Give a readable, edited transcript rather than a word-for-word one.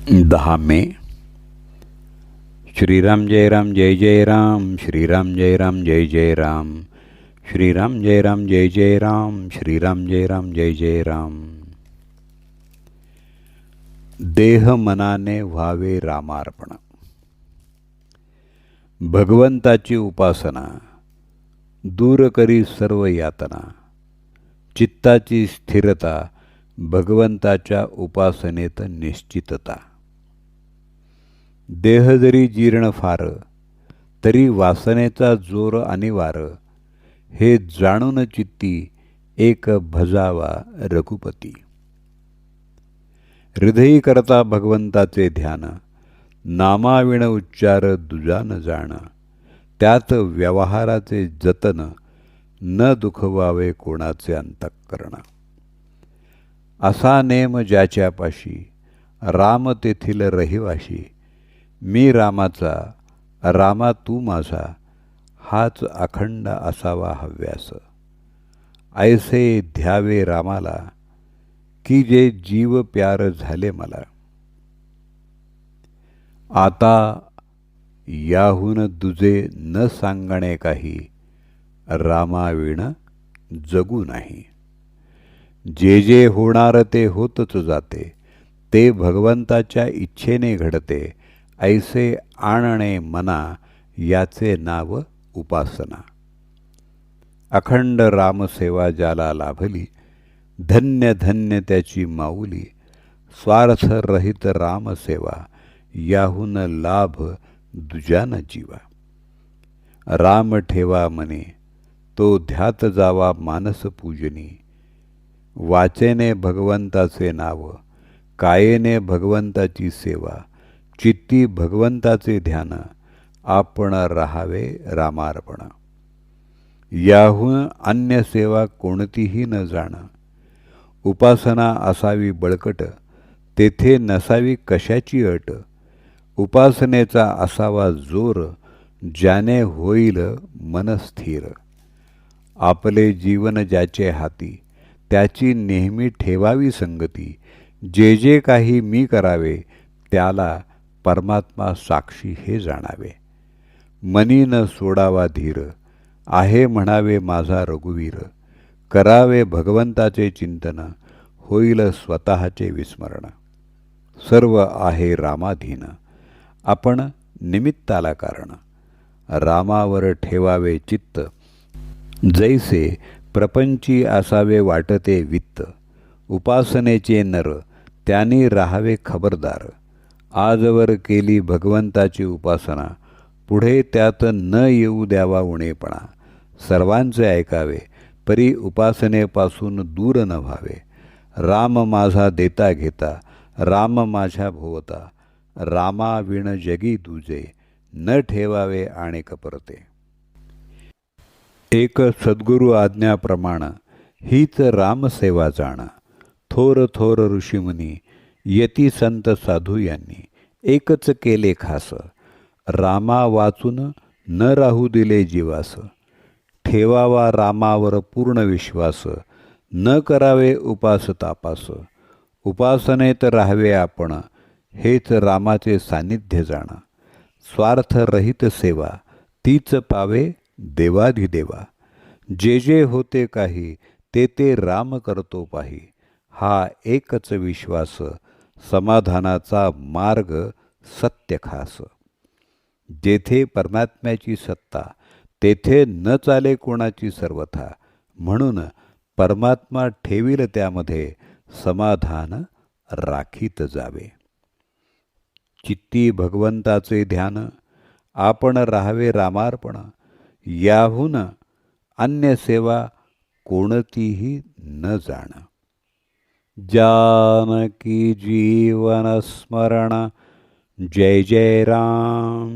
10 मे. श्रीराम जय राम जय जय राम, श्रीराम जय राम जय जय राम, श्रीराम जय राम जय जय राम, श्रीराम जय राम जय जय राम. देह मनाने व्हावे रामार्पण. भगवंताची उपासना दूर करी सर्व यातना. चित्ताची स्थिरता भगवंताच्या उपासनेत निश्चितता. देह जरी जीर्ण फार, तरी वासनेचा जोर अनिवार. हे जाणून चित्ती एक भजावा रघुपती. हृदयी करता भगवंताचे ध्यान, नामाविण उच्चार दुजा न जाण. त्यात व्यवहाराचे जतन, न दुखवावे कोणाचे अंतःकरण. असा नेम ज्याच्यापाशी, राम तेथील रहिवाशी. मी रामाचा, रामा तू माझा, हाच अखंड असावा हव्यास. ऐसे ध्यावे रामाला, की जे जीव प्यार झाले मला. आता याहून दुजे न सांगणे काही, रामाविण जगू नाही. जे जे होणार ते होतच जाते, ते भगवंताच्या इच्छेने घडते. ऐसे आणणे मना, याचे नाव उपासना. अखंड रामसेवा ज्याला लाभली, धन्य धन्य त्याची माऊली. स्वार्थरहित रामसेवा, याहून लाभ दुजा न जीवा. राम ठेवा मने, तो ध्यात जावा मानस पूजनी. वाचेने भगवंताचे नाव, कायेने भगवंताची सेवा. चित्ती भगवंताचे ध्यान, आपण राहावे रामार्पण. याहून अन्य सेवा कोणतीही न जाण. उपासना असावी बळकट, तेथे नसावी कशाची अट. उपासनेचा असावा जोर, ज्याने होईल मन स्थिर. आपले जीवन ज्याचे हाती, त्याची नेहमी ठेवावी संगती. जे जे काही मी करावे, त्याला परमात्मा साक्षी हे जाणावे. मनी न सोडावा धीर, आहे म्हणावे माझा रघुवीर. करावे भगवंताचे चिंतन, होईल स्वतःचे विस्मरण. सर्व आहे रामाधीन, आपण निमित्ताला कारण. रामावर ठेवावे चित्त, जैसे प्रपंची असावे वाटते वित्त. उपासनेचे नर, त्यांनी राहावे खबरदार. आजवर केली भगवंताची उपासना, पुढे त्यात न येऊ द्यावा उणेपणा. सर्वांचे ऐकावे, परी उपासनेपासून दूर न व्हावे. राम माझा देता घेता, राम माझ्या भोवता. रामाविण जगी तुझे, न ठेवावे आणेक परते. एक सद्गुरु आज्ञाप्रमाण, हीच रामसेवा जाण. थोर थोर ऋषीमुनी, यती संत साधू यांनी. एकच केले खास, रामा वाचून न राहू दिले जीवास. ठेवावा रामावर पूर्ण विश्वास, न करावे उपास तापास. उपासनेत राहावे आपण, हेच रामाचे सान्निध्य जाण. स्वार्थरहित सेवा, तीच पावे देवाधिदेवा. जे जे होते काही, ते ते राम करतो पाही. हा एकच विश्वास, समाधानाचा मार्ग सत्य खास. जेथे परमात्म्याची सत्ता, तेथे न चाले कोणाची सर्वथा. म्हणून परमात्मा ठेवील त्यामध्ये, समाधान राखीत जावे. चित्ती भगवंताचे ध्यान, आपण राहावे रामार्पण. याहून अन्य सेवा कोणतीही न जाण. जानकी जीवन स्मरण, जय जय राम.